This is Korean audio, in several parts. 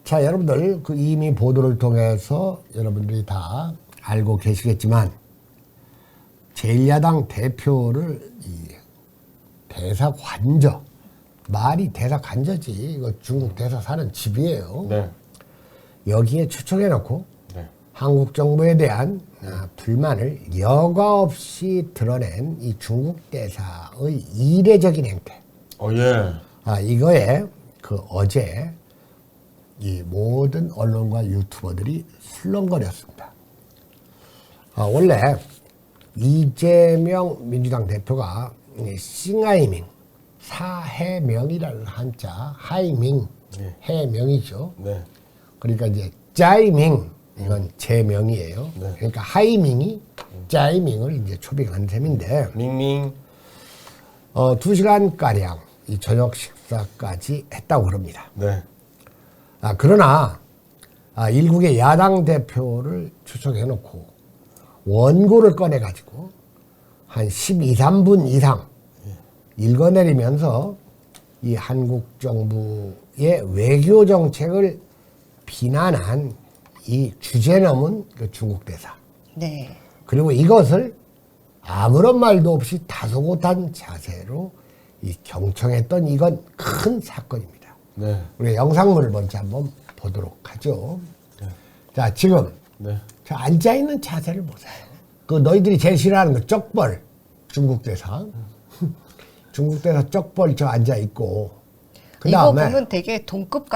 자, 여러분들 그 이미 보도를 통해서 여러분들이 다 알고 계시겠지만 제1야당 대표를 이 대사 관저, 말이 대사 관저지, 이거 중국 대사 사는 집이에요. 네. 여기에 초청해놓고 네. 한국 정부에 대한 불만을 여과 없이 드러낸 이 중국 대사의 이례적인 행태. 예. 이거에 그 어제 이 모든 언론과 유튜버들이 술렁거렸습니다. 원래 이재명 민주당 대표가 싱하이밍, 사해명이라는 한자, 하이밍, 네. 해명이죠. 네. 그러니까 이제 짜이밍, 이건 제명이에요. 네. 그러니까 하이밍이 짜이밍을 이제 초빙한 셈인데, 밍밍. 2시간가량 이 저녁 식사까지 했다고 그럽니다. 네. 그러나 일국의 야당 대표를 초청해놓고 원고를 꺼내가지고 한 12, 3분 이상 읽어내리면서 이 한국 정부의 외교 정책을 비난한 이 주제 넘은 그 중국 대사. 네. 그리고 이것을 아무런 말도 없이 다소곳한 자세로 이 경청했던 이건 큰 사건입니다. 네. 우리 영상물을 먼저 한번 보도록 하죠. 네. 자, 지금 네. 저 앉아있는 자세를 보세요. 그 너희들이 제일 싫어하는 거 쪽벌, 중국 대사. 중국 대사 쪽벌 저 앉아있고, 그 이거 다음에 보면 되게 동급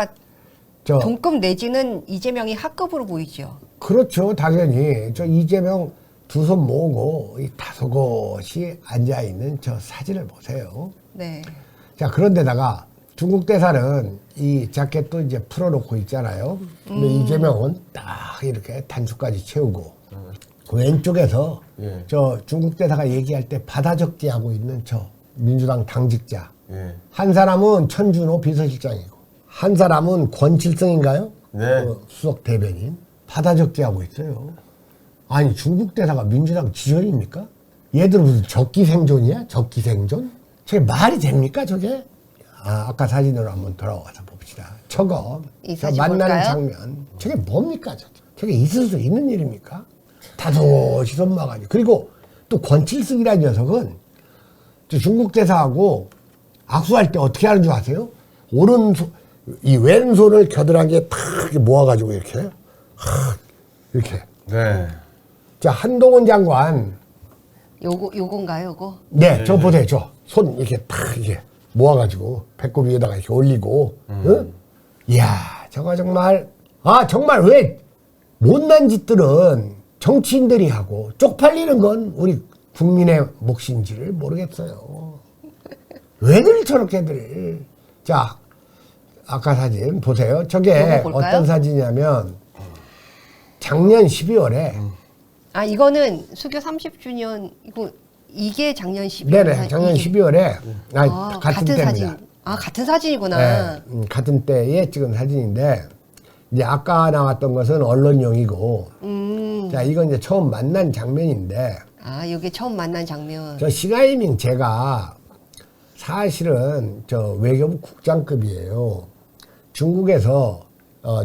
내지는 이재명이 하급으로 보이죠. 그렇죠. 당연히 저 이재명 두 손 모으고 이 다소곳이 앉아있는 저 사진을 보세요. 네. 자, 그런데다가 중국 대사는 이 자켓도 이제 풀어놓고 있잖아요. 근데 이재명은 딱 이렇게 단수까지 채우고 그 왼쪽에서 예. 저 중국 대사가 얘기할 때 받아 적기하고 있는 저 민주당 당직자. 예. 한 사람은 천준호 비서실장이고 한 사람은 권칠성인가요? 네. 수석 대변인. 받아 적기하고 있어요. 아니, 중국 대사가 민주당 지전입니까? 얘들은 무슨 적기생존이야? 적기생존? 저게 말이 됩니까, 저게? 아까 사진으로 한번 돌아와서 봅시다. 저거, 이 저 사진 만나는 볼까요? 장면. 저게 뭡니까, 저게? 저게 있을 수 있는 일입니까? 다소시 손마가지고. 그리고 또 권칠승이라는 녀석은 저 중국 대사하고 악수할 때 어떻게 하는 줄 아세요? 이 왼손을 겨드랑이에 탁 모아가지고 이렇게. 이렇게. 네. 자, 한동훈 장관. 요건가요, 요거? 네, 저 보세요, 저. 손 이렇게 탁 이렇게 모아가지고 배꼽 위에다가 이렇게 올리고. 응? 이야, 저거 정말. 정말 왜 못난 짓들은 정치인들이 하고 쪽팔리는 건 우리 국민의 몫인지를 모르겠어요. 왜들 저렇게들. 자, 아까 사진 보세요. 저게 요거 볼까요? 어떤 사진이냐면 작년 12월에 이거는 수교 30주년 이게 작년 12월. 네네, 작년 12월에 같은 때입니다. 사진. 같은 사진이구나. 네, 같은 때에 찍은 사진인데 이제 아까 나왔던 것은 언론용이고 자, 이건 이제 처음 만난 장면인데 이게 처음 만난 장면. 저 싱하이밍 제가 사실은 저 외교부 국장급이에요. 중국에서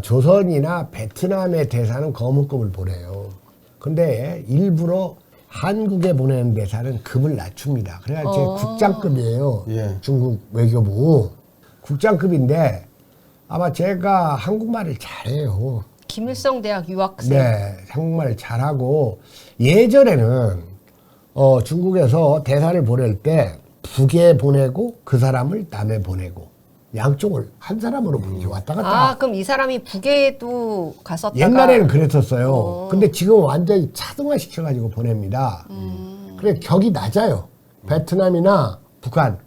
조선이나 베트남의 대사는 거문급을 보내요. 근데 일부러 한국에 보내는 대사는 급을 낮춥니다. 그래야 제 국장급이에요. 예. 중국 외교부 국장급인데 아마 제가 한국말을 잘해요. 김일성 대학 유학생. 네, 한국말을 잘하고 예전에는 중국에서 대사를 보낼 때 북에 보내고 그 사람을 남에 보내고 양쪽을 한 사람으로 왔다 갔다. 그럼 이 사람이 북에도 갔었다가 옛날에는 그랬었어요. 근데 지금 완전히 차등화 시켜가지고 보냅니다. 그래 격이 낮아요. 베트남이나 북한,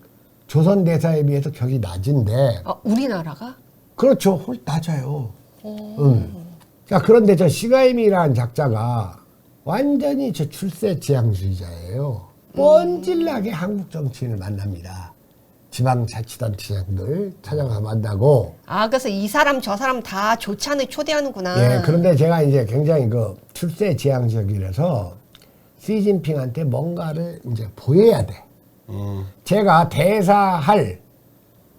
조선 대사에 비해서 격이 낮은데. 우리나라가? 그렇죠. 훨씬 낮아요. 자, 그런데 저 시가임이라는 작자가 완전히 저 출세지향주의자예요. 뻔질나게 한국 정치인을 만납니다. 지방자치단체장들 찾아가 만나고. 그래서 이 사람 저 사람 다 조찬을 초대하는구나. 예, 그런데 제가 이제 굉장히 그 출세지향적이라서 시진핑한테 뭔가를 이제 보여야 돼. 제가 대사할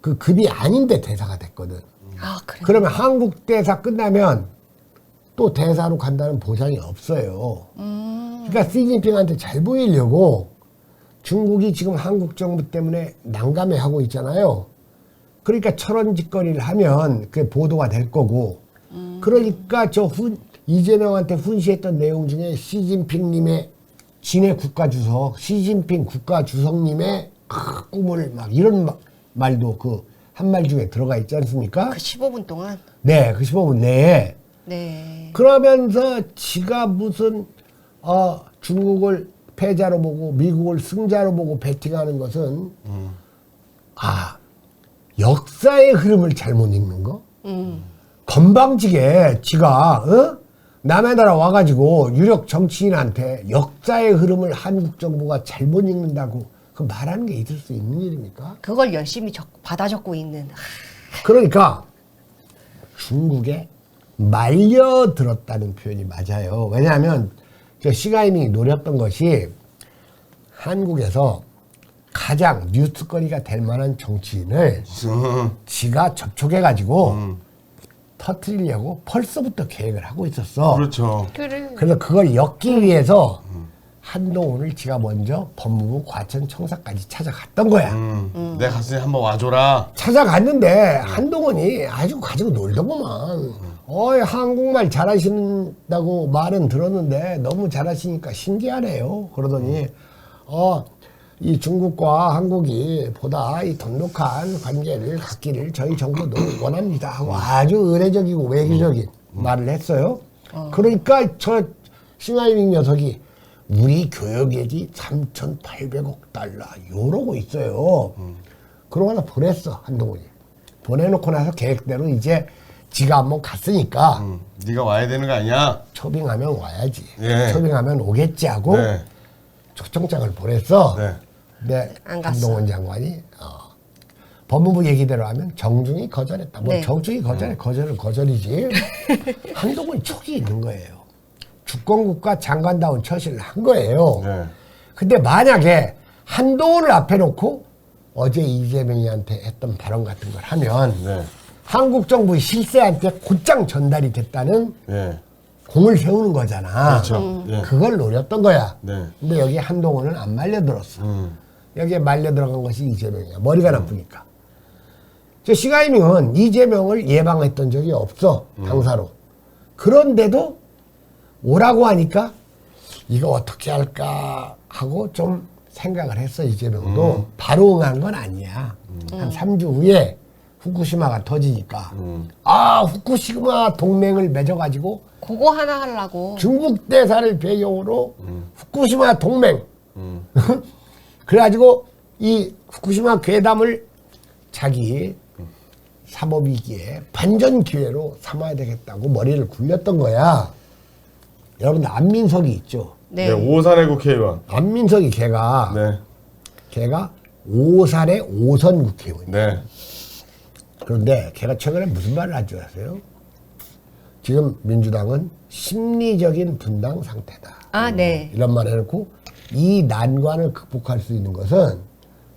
그 급이 아닌데 대사가 됐거든. 아, 그래. 그러면 한국 대사 끝나면 또 대사로 간다는 보장이 없어요. 그러니까 시진핑한테 잘 보이려고 중국이 지금 한국 정부 때문에 난감해하고 있잖아요. 그러니까 철원짓거리를 하면 그게 보도가 될 거고. 그러니까 이재명한테 훈시했던 내용 중에 시진핑님의 진해 국가주석, 시진핑 국가주석님의 꿈을 막 이런 말도 그 한 말 중에 들어가 있지 않습니까? 그 15분 동안. 네, 그 15분 내에. 네. 그러면서 지가 무슨 중국을 패자로 보고 미국을 승자로 보고 배팅하는 것은 역사의 흐름을 잘못 읽는 거? 건방지게 지가 남의 나라 와가지고 유력 정치인한테 역사의 흐름을 한국 정부가 잘못 읽는다고 그 말하는 게 있을 수 있는 일입니까? 그걸 열심히 받아 적고 있는. 그러니까 중국에 말려들었다는 표현이 맞아요. 왜냐하면 시가이밍이 노렸던 것이 한국에서 가장 뉴스거리가 될 만한 정치인을 지가 접촉해가지고 터뜨리려고 벌써부터 계획을 하고 있었어. 그렇죠. 그래. 그래서 그걸 엮기 위해서 한동훈을 지가 먼저 법무부 과천청사까지 찾아갔던 거야. 내가 갔으니 한번 와줘라. 찾아갔는데 한동훈이 아주 가지고 놀더구만. 한국말 잘하신다고 말은 들었는데 너무 잘하시니까 신기하네요. 그러더니 이 중국과 한국이 보다 이 돈독한 관계를 갖기를 저희 정부도 원합니다 하고 아주 의례적이고 외교적인 말을 했어요. 그러니까 저 싱하이밍 녀석이 우리 교역액이 3,800억 달러 이러고 있어요. 그러고 하나 보냈어 한동훈이. 보내놓고 나서 계획대로 이제 지가 한번 갔으니까 네가 와야 되는 거 아니야? 초빙하면 와야지. 예. 초빙하면 오겠지 하고 네. 초청장을 보냈어. 네. 근데 안 갔어. 한동훈 장관이 법무부 얘기대로 하면 정중히 거절했다. 뭐 네. 정중히 거절해. 거절은 거절이지. 한동훈이 촉이 있는 거예요. 주권국가 장관다운 처신을 한 거예요. 네. 근데 만약에 한동훈을 앞에 놓고 어제 이재명이한테 했던 발언 같은 걸 하면 네. 한국 정부의 실세한테 곧장 전달이 됐다는 네. 공을 세우는 거잖아. 그렇죠. 예. 그걸 노렸던 거야. 네. 근데 여기 한동훈은 안 말려들었어. 여기에 말려들어간 것이 이재명이야. 머리가 나쁘니까. 저 시가이밍은 이재명을 예방했던 적이 없어. 당사로. 그런데도 오라고 하니까 이거 어떻게 할까 하고 좀 생각을 했어. 이재명도. 바로 응한 건 아니야. 한 3주 후에 후쿠시마가 터지니까 후쿠시마 동맹을 맺어가지고 그거 하나 하려고. 중국 대사를 배경으로 후쿠시마 동맹 그래가지고 이 후쿠시마 괴담을 자기 사법위기에 반전 기회로 삼아야 되겠다고 머리를 굴렸던 거야. 여러분들 안민석이 있죠. 네. 네. 오산의 국회의원. 안민석이 걔가 네. 오산의 오선 국회의원. 네. 그런데 걔가 최근에 무슨 말을 한 줄 아세요? 지금 민주당은 심리적인 분당 상태다. 아, 네. 이런 말을 해놓고 이 난관을 극복할 수 있는 것은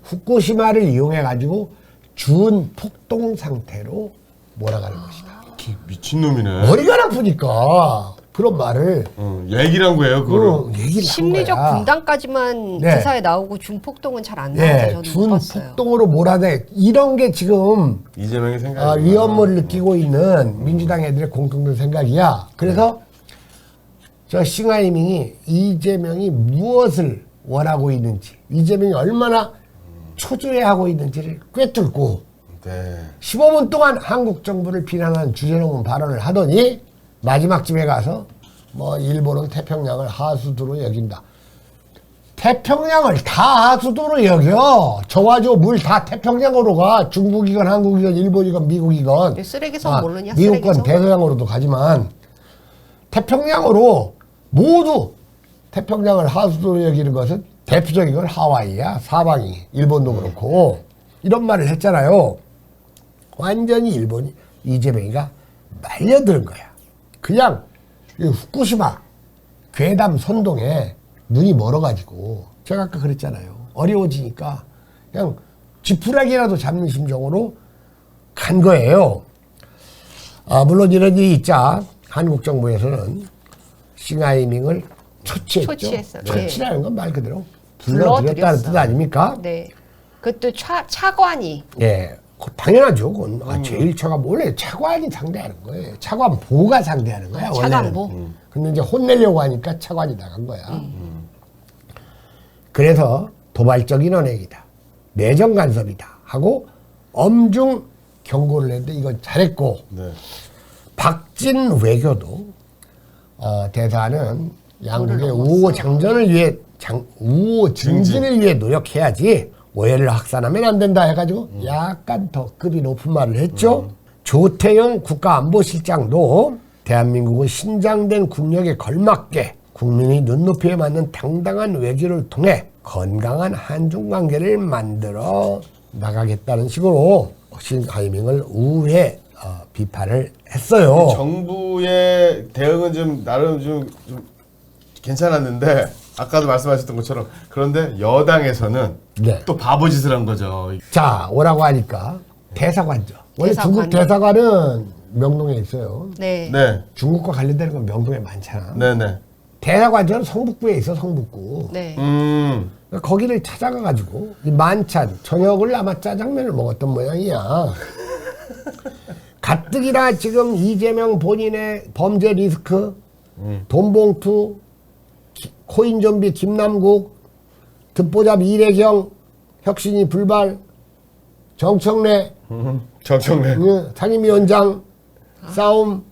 후쿠시마를 이용해가지고 준폭동 상태로 몰아가는 것이다. 미친놈이네. 머리가 나쁘니까 그런 말을 얘기를 한 거예요, 그거를. 얘기를 심리적 한 거야. 분당까지만 네. 기사에 나오고 준폭동은 잘 안 나와서 네, 저는 못 봤어요. 준폭동으로 몰아내 이런 게 지금 이재명의 생각이. 위험을 느끼고 있는 민주당 애들의 공통된 생각이야. 그래서 저 싱하이밍이 이재명이 무엇을 원하고 있는지, 이재명이 얼마나 초조해하고 있는지를 꿰뚫고 네. 15분 동안 한국 정부를 비난하는 주제넘은 발언을 하더니 마지막쯤에 가서 뭐 일본은 태평양을 하수도로 여긴다. 태평양을 다 하수도로 여겨. 저와 저 물 다 태평양으로 가. 중국이건 한국이건 일본이건 미국이건. 쓰레기성 모르냐? 미국건 쓰레기성? 대서양으로도 가지만 태평양으로 모두 태평양을 하수도로 여기는 것은 대표적인 건 하와이야. 사방이. 일본도 그렇고. 이런 말을 했잖아요. 완전히 일본이 이재명이가 말려드는 거야. 그냥 이 후쿠시마 괴담 선동에 눈이 멀어가지고 제가 아까 그랬잖아요. 어려워지니까 그냥 지푸라기라도 잡는 심정으로 간 거예요. 물론 이런 일이 있자 한국 정부에서는 싱하이밍을 초치했죠. 초치했어요. 초치라는 건 말 그대로 불러들였어. 불러들였다는 뜻 아닙니까? 네. 그것도 차관이. 예, 당연하죠. 그건 제일 차관 원래 차관이 상대하는 거예요. 차관보가 상대하는 거야. 차관보. 원래는. 근데 이제 혼내려고 하니까 차관이 나간 거야. 그래서 도발적인 언행이다, 내정 간섭이다 하고 엄중 경고를 했는데 이건 잘했고 네. 박진 외교도 대사는 양국의 넘었어. 우호 장전을 위해 우호 증진을 위해 노력해야지 오해를 확산하면 안 된다 해가지고 약간 더 급이 높은 말을 했죠. 조태용 국가안보실장도 대한민국은 신장된 국력에 걸맞게 국민의 눈높이에 맞는 당당한 외교를 통해 건강한 한중 관계를 만들어 나가겠다는 식으로 싱하이밍을 우회 비판을 했어요. 정부의 대응은 좀 나름 좀 괜찮았는데 아까도 말씀하셨던 것처럼 그런데 여당에서는 네. 또 바보짓을 한 거죠. 자, 오라고 하니까 대사관죠. 원래 대사관. 중국 대사관은 명동에 있어요. 네. 네, 중국과 관련되는 건 명동에 많잖아. 네네. 대사관저는 성북구에 있어, 성북구. 네. 그러니까 거기를 찾아가가지고 이 만찬, 저녁을 아마 짜장면을 먹었던 모양이야. 가뜩이나 지금 이재명 본인의 범죄 리스크, 돈봉투, 코인 좀비 김남국, 듣보잡 이래경, 혁신이 불발, 정청래, 정청래. 상임위원장 싸움,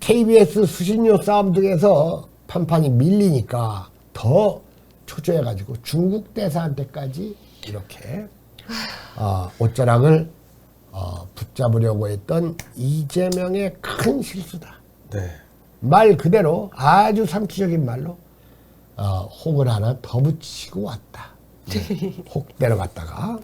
KBS 수신료 싸움 등에서 판판이 밀리니까 더 초조해가지고 중국 대사한테까지 이렇게 옷자락을 붙잡으려고 했던 이재명의 큰 실수다. 네. 말 그대로 아주 상투적인 말로 혹을 하나 더 붙이고 왔다. 혹 내려갔다가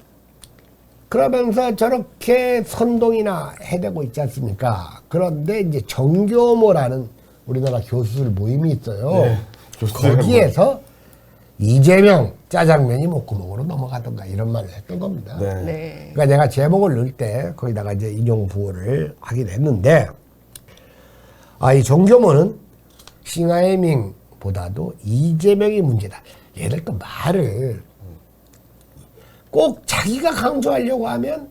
그러면서 저렇게 선동이나 해대고 있지 않습니까? 그런데 이제 정교모라는 우리나라 교수들 모임이 있어요. 네, 교수들 거기에서 이재명 짜장면이 목구멍으로 넘어가던가 이런 말을 했던 겁니다. 네. 네. 그러니까 내가 제목을 넣을 때 거기다가 이제 인용 부호를 하긴 했는데 이 정교모는 싱하이밍보다도 이재명이 문제다. 얘들 또 말을 꼭 자기가 강조하려고 하면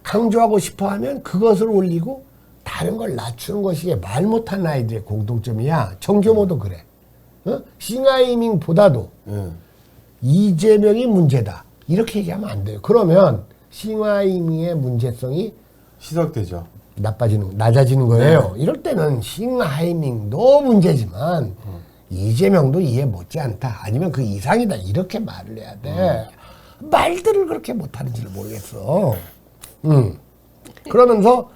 강조하고 싶어 하면 그것을 올리고 다른 걸 낮추는 것이 말 못한 아이들의 공통점이야. 정교모도 그래. 싱하이밍보다도 이재명이 문제다. 이렇게 얘기하면 안 돼요. 그러면 싱하이밍의 문제성이 시석되죠. 낮아지는 거예요. 이럴 때는 싱하이밍도 문제지만 이재명도 이해 못지않다. 아니면 그 이상이다. 이렇게 말을 해야 돼. 말들을 그렇게 못하는지를 모르겠어. 그러면서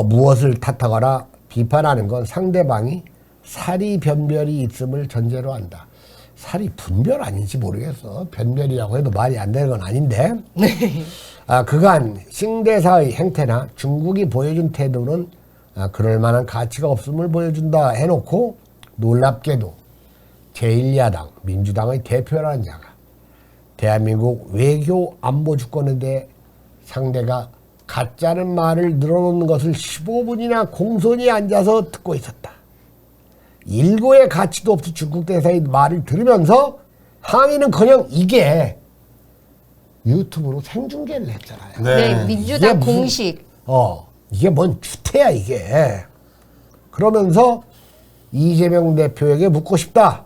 무엇을 탓하거나 비판하는 건 상대방이 사리 변별이 있음을 전제로 한다. 사리 분별 아닌지 모르겠어. 변별이라고 해도 말이 안 되는 건 아닌데. 그간 싱대사의 행태나 중국이 보여준 태도는 그럴 만한 가치가 없음을 보여준다 해놓고 놀랍게도 제1야당 민주당의 대표라는 자가 대한민국 외교 안보 주권에 대해 상대가 가짜는 말을 늘어놓는 것을 15분이나 공손히 앉아서 듣고 있었다. 일고의 가치도 없이 중국 대사의 말을 들으면서 항의는커녕 이게 유튜브로 생중계를 했잖아요. 네. 민주당 이게 무슨- 공식. 이게 뭔 주태야 이게. 그러면서 이재명 대표에게 묻고 싶다.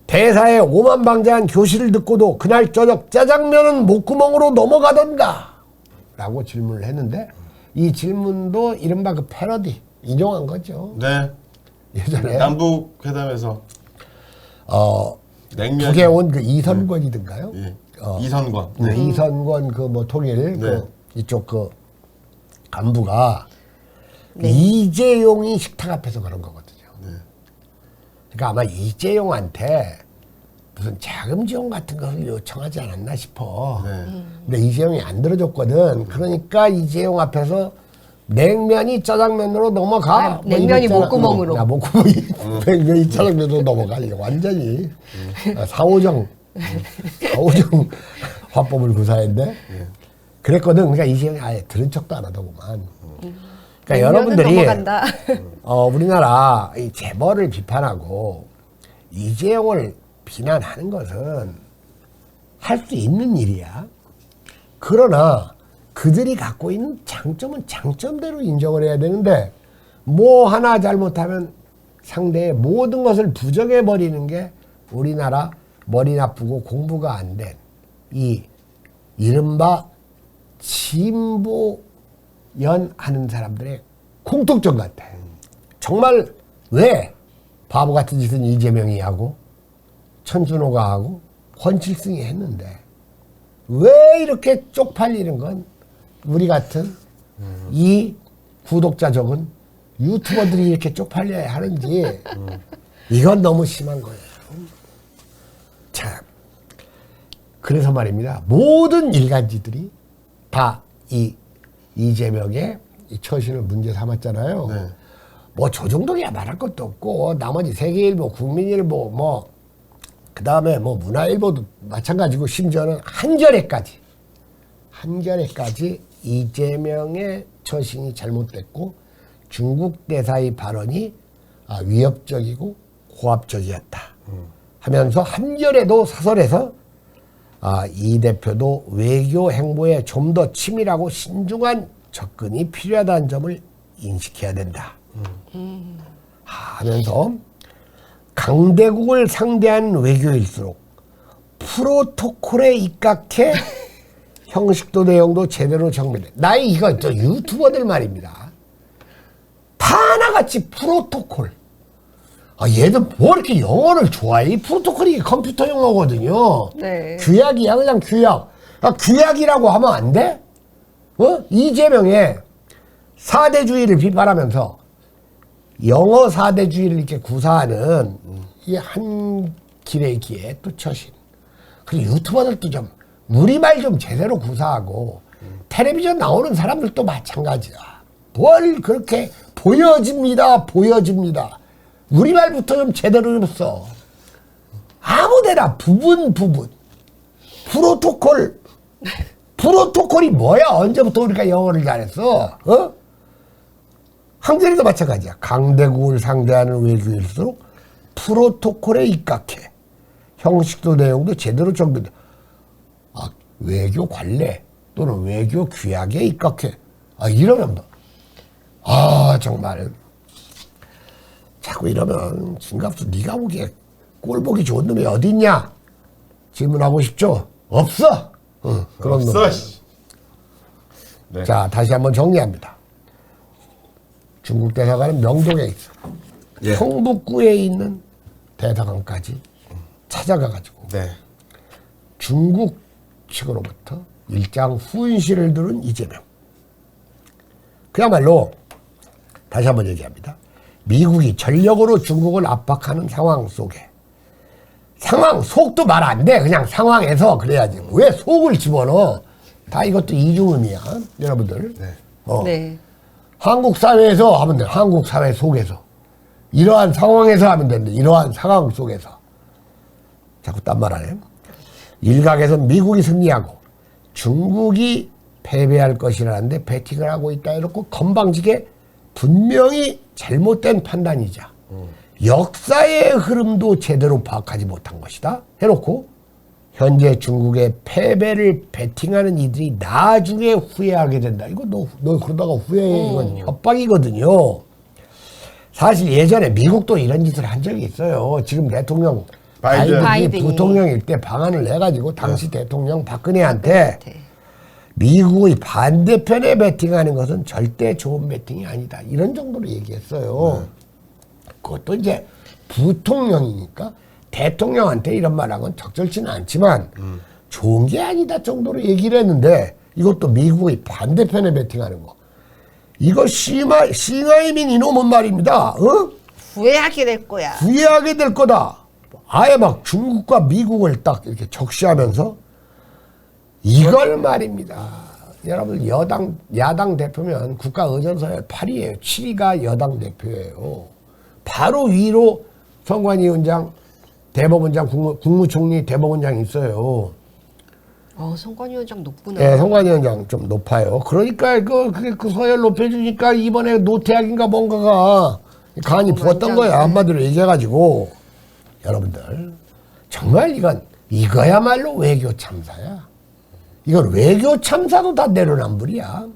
대사의 오만방자한 교실을 듣고도 그날 저녁 짜장면은 목구멍으로 넘어가던가 라고 질문을 했는데 이 질문도 이른바 그 패러디 인용한 거죠. 네. 예전에 남북 회담에서 냉면 북에 온 그 이선권이든가요? 예. 이선권. 네, 이선권 그 뭐 통일 네. 그 이쪽 그 간부가 이재용이 식탁 앞에서 그런 거거든요. 그러니까 아마 이재용한테 무슨 자금 지원 같은 것을 요청하지 않았나 싶어. 근데 이재용이 안 들어줬거든. 그러니까 이재용 앞에서 냉면이 짜장면으로 넘어가. 뭐 냉면이 이랬잖아. 목구멍으로. 목구멍이 냉면이 짜장면으로 넘어가. 이거 완전히 사오정 화법을 구사했는데. 그랬거든. 그러니까 이재명이 아예 들은 척도 안 하더구만. 그러니까 몇 년은 여러분들이 넘어간다. 우리나라 이 재벌을 비판하고 이재용을 비난하는 것은 할 수 있는 일이야. 그러나 그들이 갖고 있는 장점은 장점대로 인정을 해야 되는데 뭐 하나 잘못하면 상대의 모든 것을 부정해버리는 게 우리나라 머리 나쁘고 공부가 안 된 이 이른바 진보연 하는 사람들의 공통점 같아. 정말 왜 바보 같은 짓은 이재명이 하고 천준호가 하고 권칠승이 했는데 왜 이렇게 쪽팔리는 건 우리 같은 이 구독자 적은 유튜버들이 이렇게 쪽팔려야 하는지 이건 너무 심한 거예요. 자, 그래서 말입니다. 모든 일간지들이 다 이재명의 이 처신을 문제 삼았잖아요. 네. 뭐 저 정도야 말할 것도 없고 나머지 세계일보, 국민일보 뭐 그다음에 뭐 문화일보도 마찬가지고 심지어는 한겨레까지 이재명의 처신이 잘못됐고 중국 대사의 발언이 위협적이고 고압적이었다 하면서 한겨레도 사설에서 이 대표도 외교 행보에 좀 더 치밀하고 신중한 접근이 필요하다는 점을 인식해야 된다 하면서 강대국을 상대하는 외교일수록 프로토콜에 입각해 형식도 내용도 제대로 정비돼. 나이 이거 저 유튜버들 말입니다. 다 하나같이 프로토콜. 얘들 뭐 이렇게 영어를 좋아해? 이 프로토콜이 컴퓨터 영어거든요. 네. 규약이야 그냥 규약. 규약이라고 하면 안 돼? 이재명의 4대주의를 비판하면서 영어 4대주의를 이렇게 구사하는 이 한 길의 기에 또 처신. 그리고 유튜버들도 좀 우리말 좀 제대로 구사하고 텔레비전 나오는 사람들도 마찬가지야. 뭘 그렇게 보여집니다. 우리말부터 좀 제대로 좀 써. 아무데나 부분. 프로토콜이 뭐야? 언제부터 우리가 영어를 잘했어? 한겨레도 마찬가지야. 강대국을 상대하는 외교일수록 프로토콜에 입각해 형식도 내용도 제대로 정비돼. 외교 관례 또는 외교 규약에 입각해. 이러면 정말 자꾸 이러면 진갑수 네가 보기에 꼴보기 좋은 놈이 어디 있냐? 질문하고 싶죠? 없어. 그런 놈. 없어. 씨. 네. 자, 다시 한번 정리합니다. 중국 대사관은 명동에 있어. 예. 성북구에 있는 대사관까지 찾아가가지고 네. 중국 측으로부터 일장 훈시를 들은 이재명. 그야말로 다시 한번 얘기합니다. 미국이 전력으로 중국을 압박하는 상황 속에 속도 말 안 돼. 그냥 상황에서 그래야지. 왜 속을 집어넣어? 다 이것도 이중의미야. 여러분들. 네. 네. 한국 사회에서 하면 돼. 한국 사회 속에서. 이러한 상황에서 하면 되는데 이러한 상황 속에서. 자꾸 딴 말 하네. 일각에서 미국이 승리하고 중국이 패배할 것이라는데 배팅을 하고 있다 이렇고 건방지게 분명히 잘못된 판단이자 역사의 흐름도 제대로 파악하지 못한 것이다 해놓고 현재 중국의 패배를 배팅하는 이들이 나중에 후회하게 된다. 이거 너 그러다가 후회해. 이건 협박이거든요. 사실 예전에 미국도 이런 짓을 한 적이 있어요. 지금 대통령 바이든이 부통령일 때 방안을 내가지고 당시 대통령 박근혜한테 미국의 반대편에 배팅하는 것은 절대 좋은 배팅이 아니다. 이런 정도로 얘기했어요. 그것도 이제 부통령이니까 대통령한테 이런 말한 건 적절치는 않지만 좋은 게 아니다 정도로 얘기를 했는데 이것도 미국의 반대편에 배팅하는 거. 이거 싱하이민 이놈은 말입니다. 후회하게 될 거야. 후회하게 될 거다. 아예 막 중국과 미국을 딱 이렇게 적시하면서 이걸 말입니다. 여러분 야당 대표면 국가의전서에 8위에요. 7위가 여당 대표예요. 바로 위로 선관위원장, 대법원장, 국무총리, 대법원장이 있어요. 선관위원장 높구나. 예, 선관위원장 좀 높아요. 그러니까 그 서열 높여주니까 이번에 노태악인가 뭔가가 간이 부었던 거야. 한마디로 얘기해가지고 여러분들 정말 이거야말로 외교 참사야. 이건 외교 참사도 다 내로남불이야.